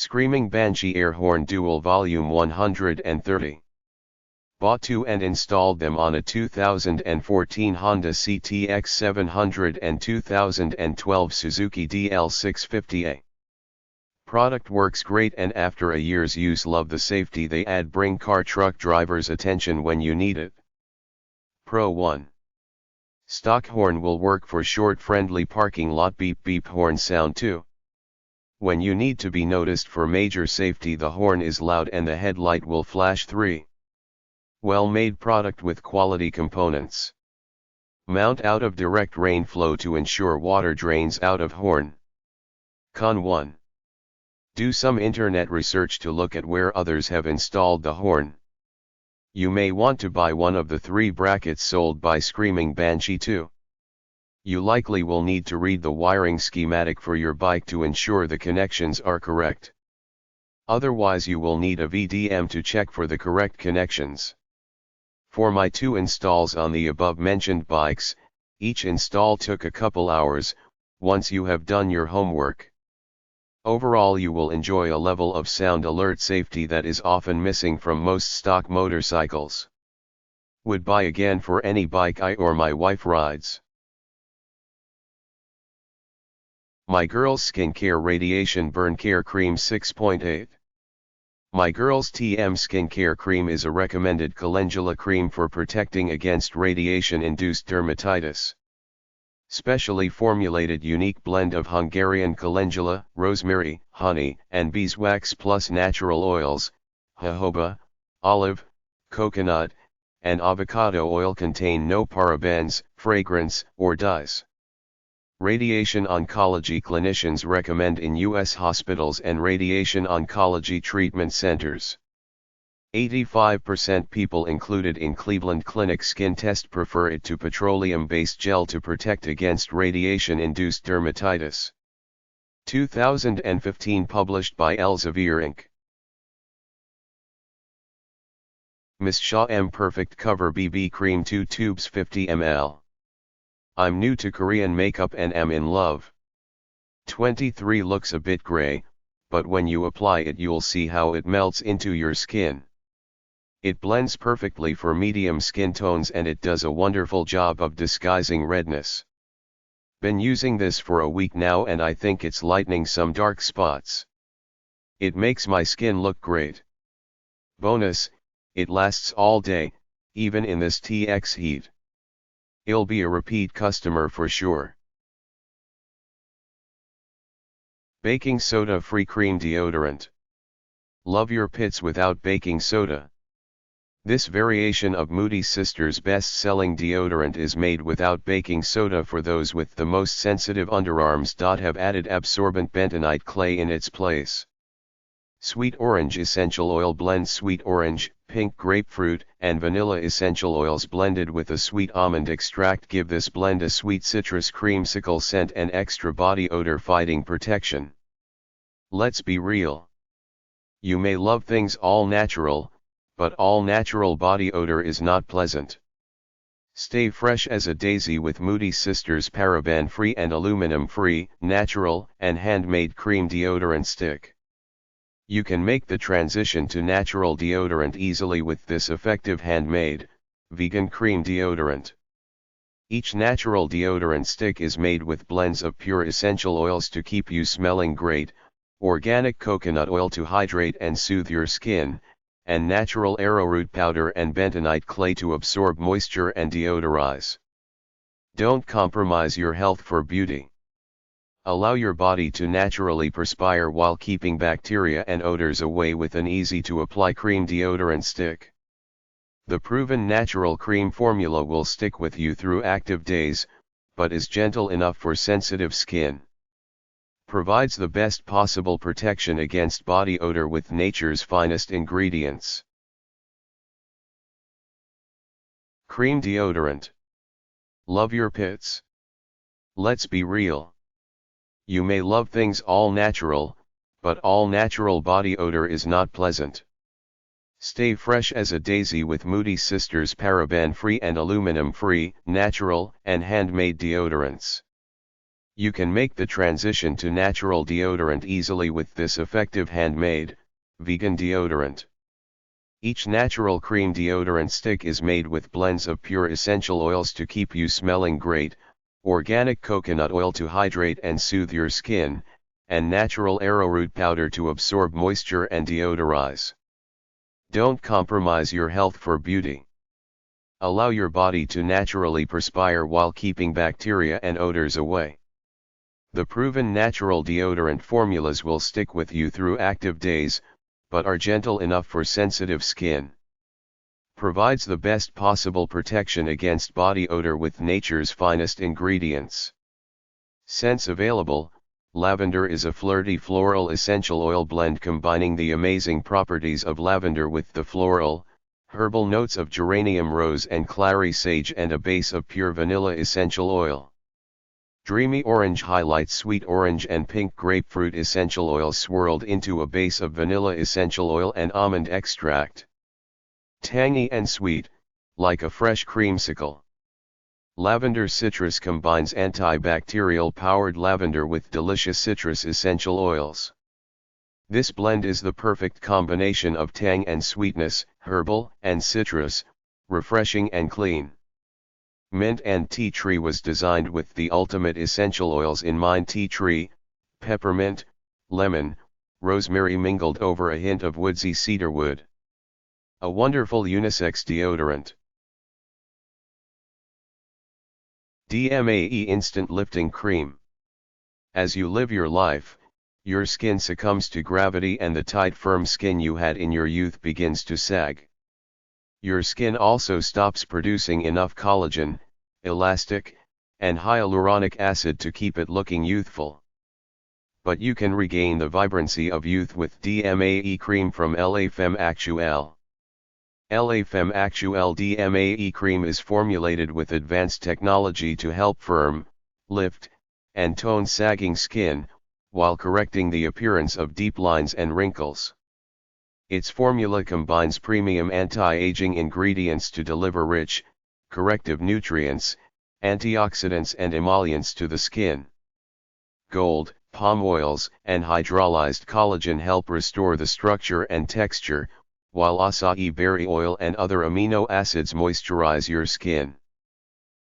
Screaming Banshee Air Horn Dual Volume 130. Bought two and installed them on a 2014 Honda CTX700 and 2012 Suzuki DL650a. Product works great, and after a year's use love the safety they add. Bring car truck drivers attention when you need it. Pro 1. Stock horn will work for short friendly parking lot. Beep beep horn sound 2. When you need to be noticed for major safety the horn is loud and the headlight will flash. 3. Well-made product with quality components. Mount out of direct rain flow to ensure water drains out of horn. Con 1. Do some internet research to look at where others have installed the horn. You may want to buy one of the 3 brackets sold by Screaming Banshee 2. You likely will need to read the wiring schematic for your bike to ensure the connections are correct. Otherwise you will need a VDM to check for the correct connections. For my 2 installs on the above mentioned bikes, each install took a couple hours, once you have done your homework. Overall you will enjoy a level of sound alert safety that is often missing from most stock motorcycles. Would buy again for any bike I or my wife rides. My Girls Skin Care Radiation Burn Care Cream 6.8. My GirlsTM Skin Care Cream is a recommended calendula cream for protecting against radiation-induced dermatitis. Specially formulated unique blend of Hungarian calendula, rosemary, honey, and beeswax plus natural oils, jojoba, olive, coconut, and avocado oil contain no parabens, fragrance, or dyes. Radiation oncology clinicians recommend in U.S. hospitals and radiation oncology treatment centers. 85% people included in Cleveland Clinic skin test prefer it to petroleum-based gel to protect against radiation-induced dermatitis. 2015 published by Elsevier Inc. MISSHA M Perfect Cover BB Cream 2 tubes 50 ml. I'm new to Korean makeup and am in love. 23 looks a bit gray, but when you apply it you'll see how it melts into your skin. It blends perfectly for medium skin tones and it does a wonderful job of disguising redness. Been using this for a week now and I think it's lightening some dark spots. It makes my skin look great. Bonus, it lasts all day, even in this TX heat. I'll be a repeat customer for sure. Baking soda free cream deodorant. Love your pits without baking soda. This variation of Moody Sisters' best-selling deodorant is made without baking soda for those with the most sensitive underarms. Have added absorbent bentonite clay in its place. Sweet orange essential oil blends sweet orange, pink grapefruit, and vanilla essential oils blended with a sweet almond extract give this blend a sweet citrus creamsicle scent and extra body odor fighting protection. Let's be real. You may love things all natural, but all natural body odor is not pleasant. Stay fresh as a daisy with Moody Sisters paraben-free and aluminum-free, natural, and handmade cream deodorant stick. You can make the transition to natural deodorant easily with this effective handmade, vegan cream deodorant. Each natural deodorant stick is made with blends of pure essential oils to keep you smelling great, organic coconut oil to hydrate and soothe your skin, and natural arrowroot powder and bentonite clay to absorb moisture and deodorize. Don't compromise your health for beauty. Allow your body to naturally perspire while keeping bacteria and odors away with an easy-to-apply cream deodorant stick. The proven natural cream formula will stick with you through active days, but is gentle enough for sensitive skin. Provides the best possible protection against body odor with nature's finest ingredients. Cream deodorant. Love your pits. Let's be real. You may love things all natural, but all natural body odor is not pleasant. Stay fresh as a daisy with Moody Sisters paraben-free and aluminum-free, natural, and handmade deodorants. You can make the transition to natural deodorant easily with this effective handmade, vegan deodorant. Each natural cream deodorant stick is made with blends of pure essential oils to keep you smelling great, organic coconut oil to hydrate and soothe your skin, and natural arrowroot powder to absorb moisture and deodorize. Don't compromise your health for beauty. Allow your body to naturally perspire while keeping bacteria and odors away. The proven natural deodorant formulas will stick with you through active days, but are gentle enough for sensitive skin. Provides the best possible protection against body odor with nature's finest ingredients. Scents available: lavender is a flirty floral essential oil blend combining the amazing properties of lavender with the floral, herbal notes of geranium rose and clary sage and a base of pure vanilla essential oil. Dreamy orange highlights sweet orange and pink grapefruit essential oil swirled into a base of vanilla essential oil and almond extract. Tangy and sweet, like a fresh creamsicle. Lavender citrus combines antibacterial powered lavender with delicious citrus essential oils. This blend is the perfect combination of tang and sweetness, herbal and citrus, refreshing and clean. Mint and tea tree was designed with the ultimate essential oils in mind: tea tree, peppermint, lemon, rosemary mingled over a hint of woodsy cedarwood. A wonderful unisex deodorant. DMAE Instant Lifting Cream. As you live your life, your skin succumbs to gravity and the tight firm skin you had in your youth begins to sag. Your skin also stops producing enough collagen, elastic, and hyaluronic acid to keep it looking youthful. But you can regain the vibrancy of youth with DMAE cream from Femme Actuelle. Femme Actuelle DMAE cream is formulated with advanced technology to help firm, lift, and tone sagging skin, while correcting the appearance of deep lines and wrinkles. Its formula combines premium anti-aging ingredients to deliver rich, corrective nutrients, antioxidants and emollients to the skin. Gold, palm oils, and hydrolyzed collagen help restore the structure and texture, while acai berry oil and other amino acids moisturize your skin.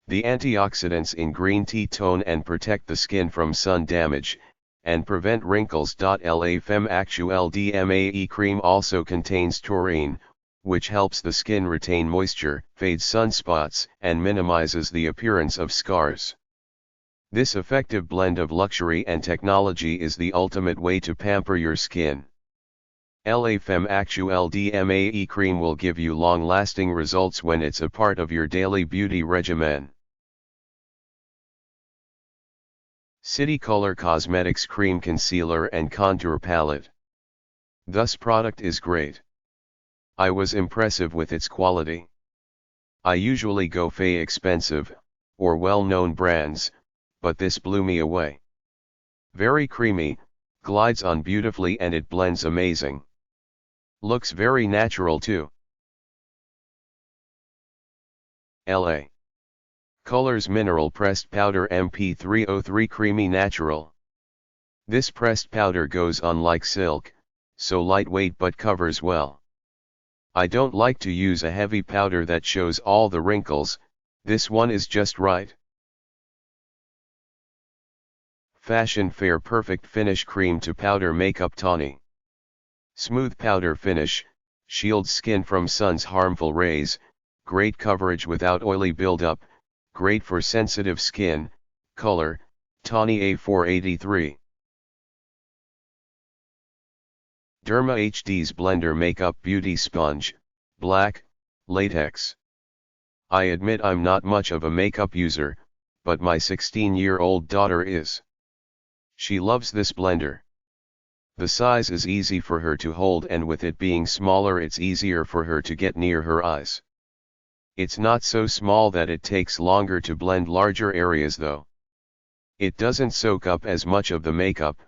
The antioxidants in green tea tone and protect the skin from sun damage, and prevent wrinkles. Femme Actuelle DMAE cream also contains taurine, which helps the skin retain moisture, fades sunspots, and minimizes the appearance of scars. This effective blend of luxury and technology is the ultimate way to pamper your skin. Femme Actuelle DMAE cream will give you long-lasting results when it's a part of your daily beauty regimen. City Color Cosmetics Cream Concealer and Contour Palette. This product is great. I was impressive with its quality. I usually go for expensive, or well-known brands, but this blew me away. Very creamy, glides on beautifully and it blends amazing. Looks very natural too. LA Colors Mineral Pressed Powder MP303 Creamy Natural. This pressed powder goes on like silk, so lightweight but covers well. I don't like to use a heavy powder that shows all the wrinkles, this one is just right. Fashion Fair Perfect Finish Cream to Powder Makeup Tawny. Smooth powder finish, shields skin from sun's harmful rays, great coverage without oily buildup, great for sensitive skin, color, tawny A483. Derma HD's Blender Makeup Beauty Sponge, Black, Latex. I admit I'm not much of a makeup user, but my 16-year-old daughter is. She loves this blender. The size is easy for her to hold and with it being smaller it's easier for her to get near her eyes. It's not so small that it takes longer to blend larger areas though. It doesn't soak up as much of the makeup,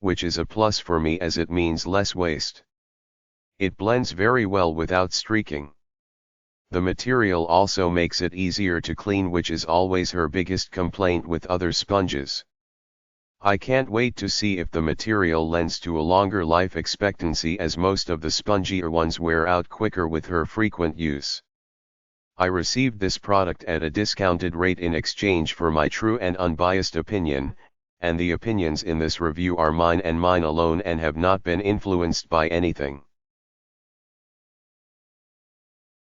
which is a plus for me as it means less waste. It blends very well without streaking. The material also makes it easier to clean, which is always her biggest complaint with other sponges. I can't wait to see if the material lends to a longer life expectancy, as most of the spongier ones wear out quicker with her frequent use. I received this product at a discounted rate in exchange for my true and unbiased opinion, and the opinions in this review are mine and mine alone and have not been influenced by anything.